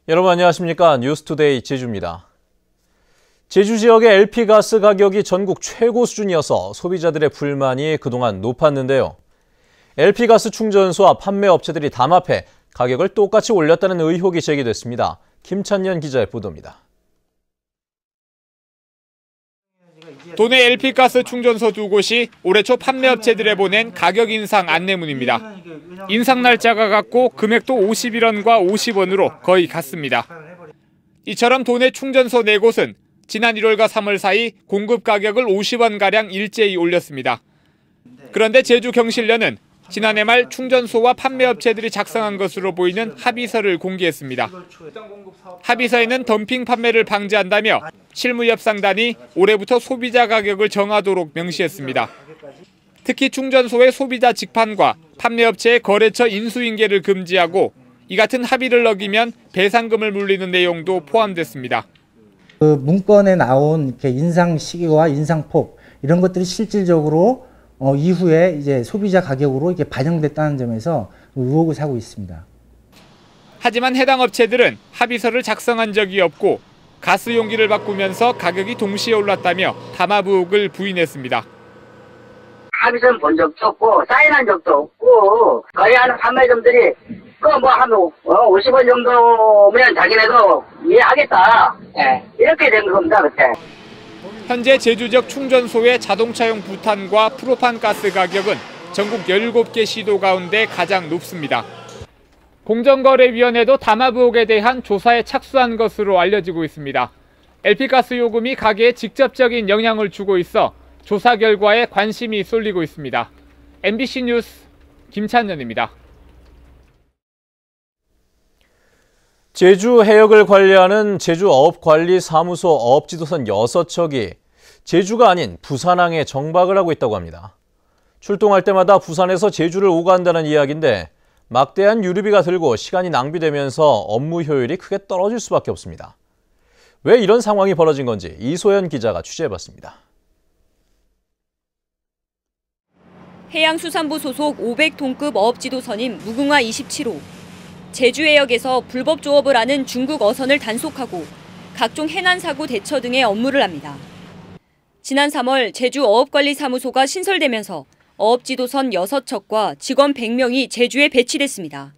여러분 안녕하십니까? 뉴스투데이 제주입니다. 제주 지역의 LP가스 가격이 전국 최고 수준이어서 소비자들의 불만이 그동안 높았는데요. LP가스 충전소와 판매업체들이 담합해 가격을 똑같이 올렸다는 의혹이 제기됐습니다. 김찬년 기자의 보도입니다. 도내 LP가스 충전소 두 곳이 올해 초 판매업체들에 보낸 가격 인상 안내문입니다. 인상 날짜가 같고 금액도 51원과 50원으로 거의 같습니다. 이처럼 도내 충전소 4곳은 지난 1월과 3월 사이 공급 가격을 50원가량 일제히 올렸습니다. 그런데 제주 경실련은 지난해 말 충전소와 판매업체들이 작성한 것으로 보이는 합의서를 공개했습니다. 합의서에는 덤핑 판매를 방지한다며 실무협상단이 올해부터 소비자 가격을 정하도록 명시했습니다. 특히 충전소의 소비자 직판과 판매업체의 거래처 인수인계를 금지하고 이 같은 합의를 어기면 배상금을 물리는 내용도 포함됐습니다. 그 문건에 나온 이렇게 인상 시기와 인상폭 이런 것들이 실질적으로 이후에 이제 소비자 가격으로 이게 반영됐다는 점에서 의혹을 사고 있습니다. 하지만 해당 업체들은 합의서를 작성한 적이 없고 가스 용기를 바꾸면서 가격이 동시에 올랐다며 담합 의혹을 부인했습니다. 합의서는 본 적도 없고 사인한 적도 없고 거래하는 판매점들이 한 50원 정도면 자기네도 이해하겠다. 이렇게 된 겁니다 그때. 현재 제주 지역 충전소의 자동차용 부탄과 프로판 가스 가격은 전국 17개 시도 가운데 가장 높습니다. 공정거래위원회도 담합 의혹에 대한 조사에 착수한 것으로 알려지고 있습니다. LP가스 요금이 가게에 직접적인 영향을 주고 있어 조사 결과에 관심이 쏠리고 있습니다. MBC 뉴스 김찬년입니다. 제주 해역을 관리하는 제주어업관리사무소 어업지도선 6척이 제주가 아닌 부산항에 정박을 하고 있다고 합니다. 출동할 때마다 부산에서 제주를 오간다는 이야기인데 막대한 유류비가 들고 시간이 낭비되면서 업무 효율이 크게 떨어질 수밖에 없습니다. 왜 이런 상황이 벌어진 건지 이소연 기자가 취재해봤습니다. 해양수산부 소속 500톤급 어업지도선인 무궁화 27호. 제주해역에서 불법 조업을 하는 중국 어선을 단속하고 각종 해난 사고 대처 등의 업무를 합니다. 지난 3월 제주어업관리사무소가 신설되면서 어업지도선 6척과 직원 100명이 제주에 배치됐습니다.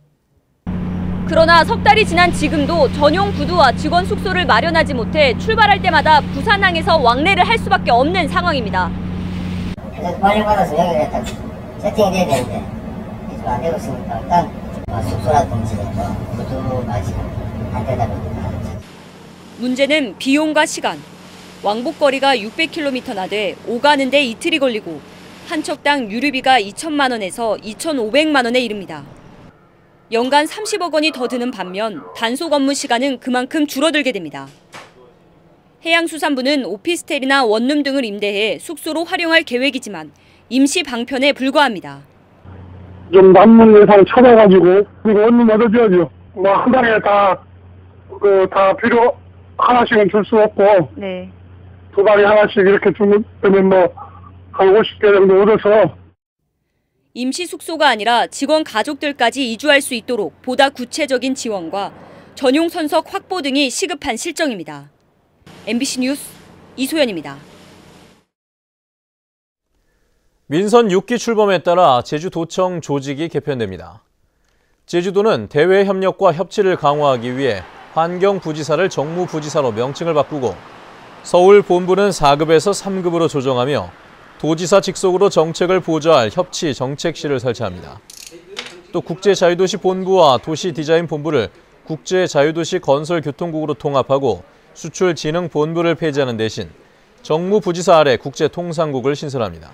그러나 석 달이 지난 지금도 전용 구두와 직원 숙소를 마련하지 못해 출발할 때마다 부산항에서 왕래를 할 수밖에 없는 상황입니다. 빨리 받아서 여기를 일단 세팅이 돼야 되는데 지금 안 되고 있으니까 일단 숙소라든지 구두 아직 안 되다 보니까. 문제는 비용과 시간. 왕복거리가 600km나 돼 오가는데 이틀이 걸리고 한 척당 유류비가 2천만 원에서 2,500만 원에 이릅니다. 연간 30억 원이 더 드는 반면 단속 업무 시간은 그만큼 줄어들게 됩니다. 해양수산부는 오피스텔이나 원룸 등을 임대해 숙소로 활용할 계획이지만 임시 방편에 불과합니다. 좀 남는 예산 찾아가지고 그리고 원룸 얻어줘야죠. 한 달에 다 필요 하나씩은 줄 수 없고 네. 2달에 하나씩 이렇게 주면 한 50개 정도 얻어서. 임시 숙소가 아니라 직원 가족들까지 이주할 수 있도록 보다 구체적인 지원과 전용 선석 확보 등이 시급한 실정입니다. MBC 뉴스 이소연입니다. 민선 6기 출범에 따라 제주도청 조직이 개편됩니다. 제주도는 대외 협력과 협치를 강화하기 위해 환경부지사를 정무부지사로 명칭을 바꾸고 서울 본부는 4급에서 3급으로 조정하며 도지사 직속으로 정책을 보좌할 협치 정책실을 설치합니다. 또 국제자유도시 본부와 도시디자인본부를 국제자유도시 건설교통국으로 통합하고 수출진흥본부를 폐지하는 대신 정무부지사 아래 국제통상국을 신설합니다.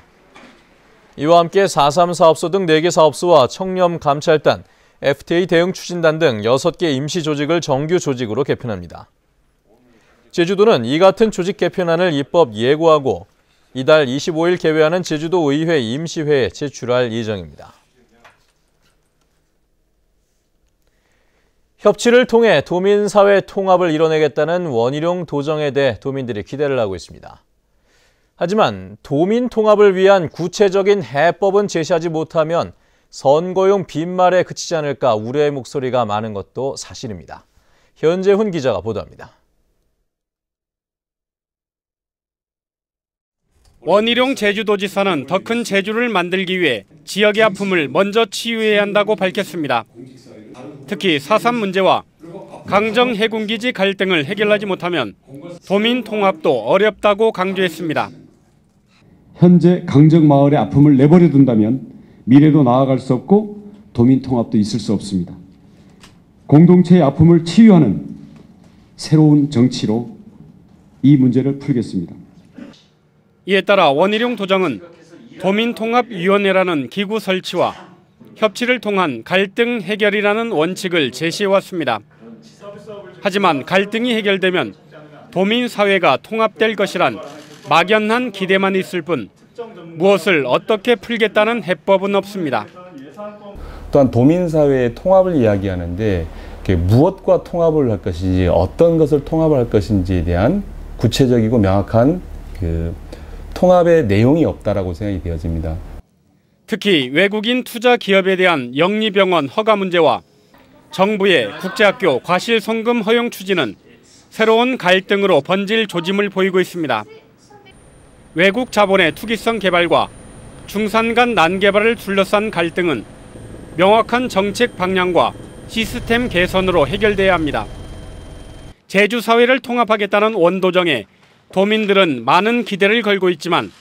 이와 함께 4.3 사업소 등 4개 사업소와 청렴감찰단, FTA 대응 추진단 등 6개 임시 조직을 정규 조직으로 개편합니다. 제주도는 이 같은 조직 개편안을 입법 예고하고 이달 25일 개회하는 제주도 의회 임시회에 제출할 예정입니다. 협치를 통해 도민사회 통합을 이뤄내겠다는 원희룡 도정에 대해 도민들이 기대를 하고 있습니다. 하지만 도민 통합을 위한 구체적인 해법은 제시하지 못하면 선거용 빈말에 그치지 않을까 우려의 목소리가 많은 것도 사실입니다. 현재훈 기자가 보도합니다. 원희룡 제주도지사는 더 큰 제주를 만들기 위해 지역의 아픔을 먼저 치유해야 한다고 밝혔습니다. 특히 4.3 문제와 강정 해군기지 갈등을 해결하지 못하면 도민 통합도 어렵다고 강조했습니다. 현재 강정 마을의 아픔을 내버려 둔다면 미래도 나아갈 수 없고 도민 통합도 있을 수 없습니다. 공동체의 아픔을 치유하는 새로운 정치로 이 문제를 풀겠습니다. 이에 따라 원희룡 도정은 도민통합위원회라는 기구 설치와 협치를 통한 갈등 해결이라는 원칙을 제시해왔습니다. 하지만 갈등이 해결되면 도민사회가 통합될 것이란 막연한 기대만 있을 뿐 무엇을 어떻게 풀겠다는 해법은 없습니다. 또한 도민사회의 통합을 이야기하는데 무엇과 통합을 할 것인지 어떤 것을 통합을 할 것인지에 대한 구체적이고 명확한 통합의 내용이 없다라고 생각이 되어집니다. 특히 외국인 투자 기업에 대한 영리병원 허가 문제와 정부의 국제학교 과실송금 허용 추진은 새로운 갈등으로 번질 조짐을 보이고 있습니다. 외국 자본의 투기성 개발과 중산 간 난개발을 둘러싼 갈등은 명확한 정책 방향과 시스템 개선으로 해결돼야 합니다. 제주 사회를 통합하겠다는 원도정에 도민들은 많은 기대를 걸고 있지만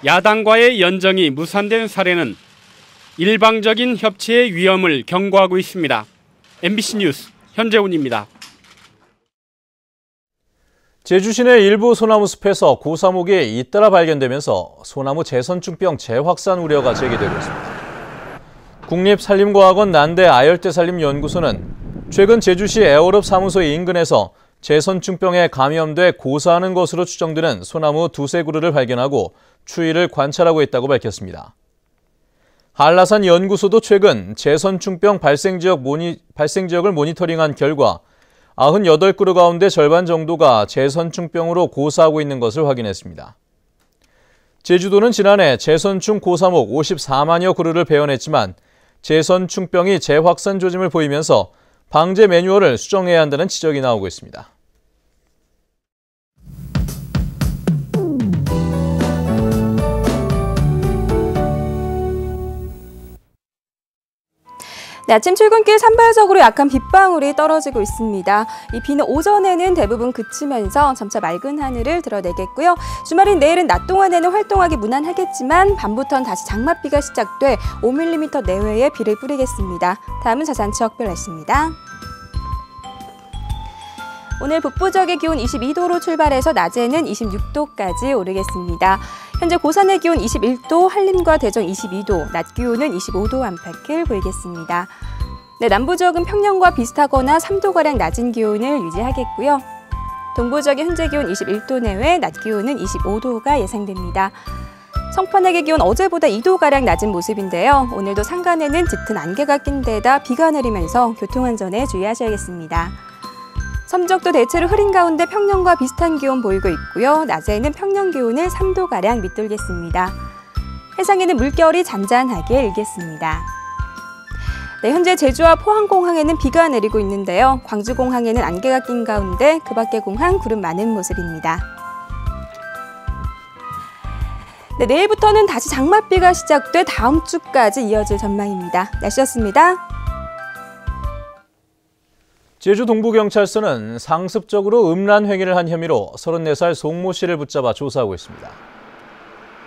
야당과의 연정이 무산된 사례는 일방적인 협치의 위험을 경고하고 있습니다. MBC 뉴스 현재훈입니다. 제주 시내 일부 소나무 숲에서 고사목이 잇따라 발견되면서 소나무 재선충병 재확산 우려가 제기되고 있습니다. 국립산림과학원 난대 아열대산림연구소는 최근 제주시 애월읍 사무소 인근에서 재선충병에 감염돼 고사하는 것으로 추정되는 소나무 두세 그루를 발견하고 추이를 관찰하고 있다고 밝혔습니다. 한라산 연구소도 최근 재선충병 발생 지역을 모니터링한 결과 98그루 가운데 절반 정도가 재선충병으로 고사하고 있는 것을 확인했습니다. 제주도는 지난해 재선충 고사목 54만여 그루를 베어냈지만 재선충병이 재확산 조짐을 보이면서 방제 매뉴얼을 수정해야 한다는 지적이 나오고 있습니다. 네, 아침 출근길 산발적으로 약한 빗방울이 떨어지고 있습니다. 이 비는 오전에는 대부분 그치면서 점차 맑은 하늘을 드러내겠고요. 주말인 내일은 낮 동안에는 활동하기 무난하겠지만 밤부터는 다시 장맛비가 시작돼 5mm 내외의 비를 뿌리겠습니다. 다음은 자세한 지역별 날씨입니다. 오늘 북부 지역의 기온 22도로 출발해서 낮에는 26도까지 오르겠습니다. 현재 고산의 기온 21도, 한림과 대전 22도, 낮 기온은 25도 안팎을 보이겠습니다. 네, 남부 지역은 평년과 비슷하거나 3도가량 낮은 기온을 유지하겠고요. 동부 지역의 현재 기온 21도 내외, 낮 기온은 25도가 예상됩니다. 청판액의 기온 어제보다 2도가량 낮은 모습인데요. 오늘도 산간에는 짙은 안개가 낀 데다 비가 내리면서 교통안전에 주의하셔야겠습니다. 섬지역도 대체로 흐린 가운데 평년과 비슷한 기온 보이고 있고요. 낮에는 평년 기온을 3도가량 밑돌겠습니다. 해상에는 물결이 잔잔하게 일겠습니다. 네, 현재 제주와 포항공항에는 비가 내리고 있는데요. 광주공항에는 안개가 낀 가운데 그 밖의 공항 구름 많은 모습입니다. 네, 내일부터는 다시 장맛비가 시작돼 다음 주까지 이어질 전망입니다. 날씨였습니다. 제주 동부경찰서는 상습적으로 음란 행위를 한 혐의로 34살 송모 씨를 붙잡아 조사하고 있습니다.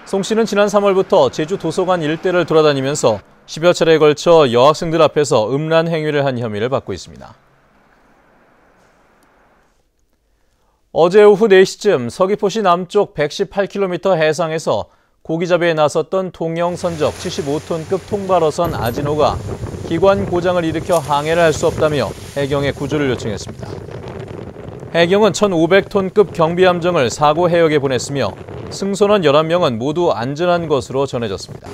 송 씨는 지난 3월부터 제주 도서관 일대를 돌아다니면서 10여 차례에 걸쳐 여학생들 앞에서 음란 행위를 한 혐의를 받고 있습니다. 어제 오후 4시쯤 서귀포시 남쪽 118km 해상에서 고기잡이에 나섰던 통영 선적 75톤급 통발어선 아진호가 기관 고장을 일으켜 항해를 할 수 없다며 해경에 구조를 요청했습니다. 해경은 1,500톤급 경비함정을 사고 해역에 보냈으며 승선원 11명은 모두 안전한 것으로 전해졌습니다.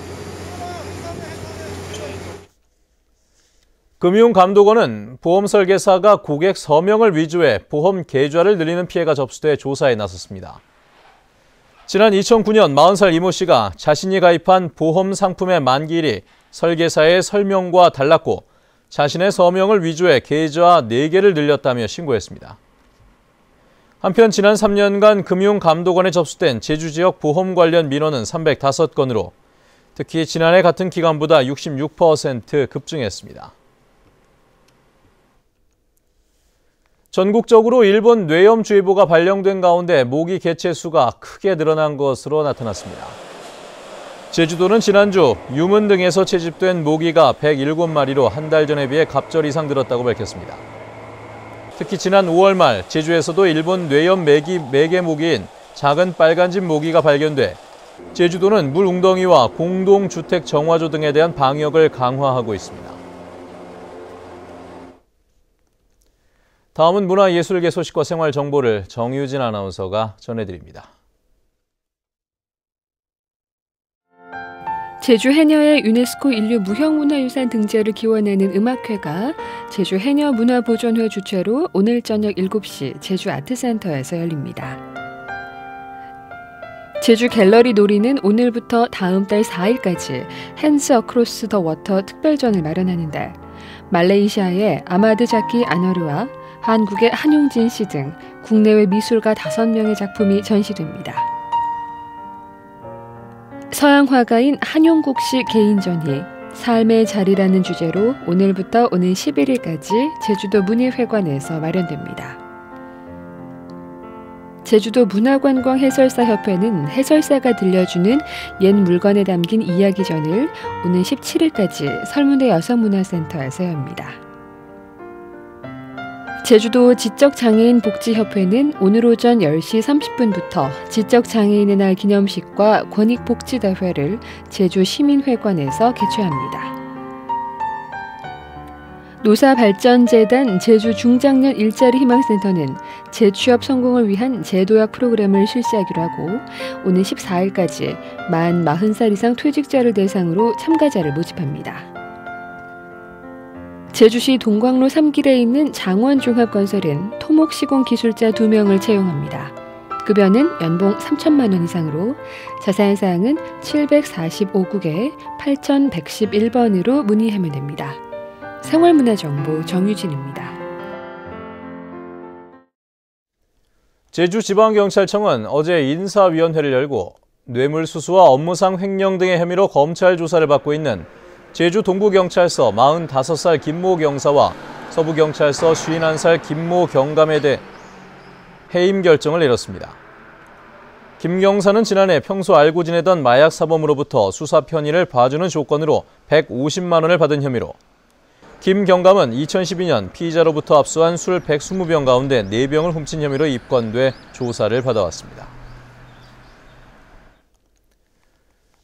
금융감독원은 보험설계사가 고객 서명을 위조해 보험 계좌를 늘리는 피해가 접수돼 조사에 나섰습니다. 지난 2009년 40살 이모 씨가 자신이 가입한 보험 상품의 만기일이 설계사의 설명과 달랐고 자신의 서명을 위조해 계좌 4개를 늘렸다며 신고했습니다. 한편 지난 3년간 금융감독원에 접수된 제주 지역 보험 관련 민원은 305건으로 특히 지난해 같은 기간보다 66% 급증했습니다. 전국적으로 일본 뇌염주의보가 발령된 가운데 모기 개체 수가 크게 늘어난 것으로 나타났습니다. 제주도는 지난주 유문 등에서 채집된 모기가 107마리로 한 달 전에 비해 갑절 이상 늘었다고 밝혔습니다. 특히 지난 5월 말 제주에서도 일본 뇌염 매개 모기인 작은 빨간집 모기가 발견돼 제주도는 물 웅덩이와 공동주택 정화조 등에 대한 방역을 강화하고 있습니다. 다음은 문화예술계 소식과 생활 정보를 정유진 아나운서가 전해드립니다. 제주 해녀의 유네스코 인류 무형문화유산 등재를 기원하는 음악회가 제주 해녀문화보존회 주최로 오늘 저녁 7시 제주 아트센터에서 열립니다. 제주 갤러리 놀이는 오늘부터 다음 달 4일까지 핸즈 어크로스 더 워터 특별전을 마련하는데 말레이시아의 아마드 자키 아너르와 한국의 한용진 씨 등 국내외 미술가 5명의 작품이 전시됩니다. 서양 화가인 한용국 씨 개인전이 삶의 자리라는 주제로 오늘부터 오는 11일까지 제주도 문예회관에서 마련됩니다. 제주도 문화관광해설사협회는 해설사가 들려주는 옛 물건에 담긴 이야기전을 오는 17일까지 설문대 여성문화센터에서 엽니다. 제주도 지적장애인 복지협회는 오늘 오전 10시 30분부터 지적장애인의 날 기념식과 권익복지대회를 제주 시민회관에서 개최합니다. 노사발전재단 제주 중장년 일자리 희망센터는 재취업 성공을 위한 제도약 프로그램을 실시하기로 하고 오는 14일까지 만 40살 이상 퇴직자를 대상으로 참가자를 모집합니다. 제주시 동광로 3길에 있는 장원종합건설은 토목시공 기술자 2명을 채용합니다. 급여는 연봉 3천만 원 이상으로 자세한 사항은 745국에 8111번으로 문의하면 됩니다. 생활문화정보 정유진입니다. 제주지방경찰청은 어제 인사위원회를 열고 뇌물수수와 업무상 횡령 등의 혐의로 검찰 조사를 받고 있는 제주 동부경찰서 45살 김모 경사와 서부경찰서 51살 김모 경감에 대해 해임 결정을 내렸습니다. 김 경사는 지난해 평소 알고 지내던 마약 사범으로부터 수사 편의를 봐주는 조건으로 150만 원을 받은 혐의로, 김 경감은 2012년 피의자로부터 압수한 술 120병 가운데 4병을 훔친 혐의로 입건돼 조사를 받아왔습니다.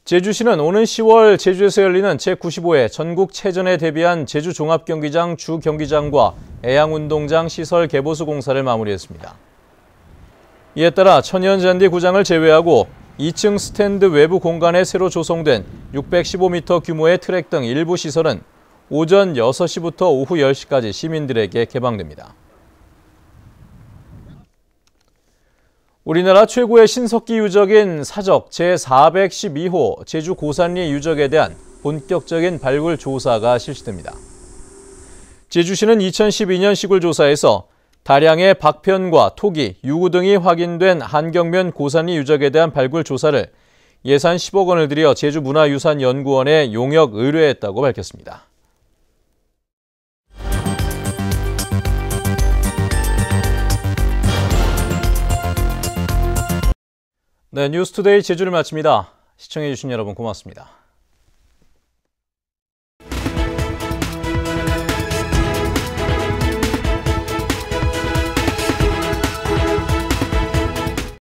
제주시는 오는 10월 제주에서 열리는 제95회 전국체전에 대비한 제주종합경기장 주경기장과 애양운동장 시설 개보수 공사를 마무리했습니다. 이에 따라 천연잔디 구장을 제외하고 2층 스탠드 외부 공간에 새로 조성된 615m 규모의 트랙 등 일부 시설은 오전 6시부터 오후 10시까지 시민들에게 개방됩니다. 우리나라 최고의 신석기 유적인 사적 제412호 제주 고산리 유적에 대한 본격적인 발굴 조사가 실시됩니다. 제주시는 2012년 시굴 조사에서 다량의 박편과 토기, 유구 등이 확인된 한경면 고산리 유적에 대한 발굴 조사를 예산 10억 원을 들여 제주문화유산연구원에 용역 의뢰했다고 밝혔습니다. 네, 뉴스투데이 제주를 마칩니다. 시청해주신 여러분 고맙습니다.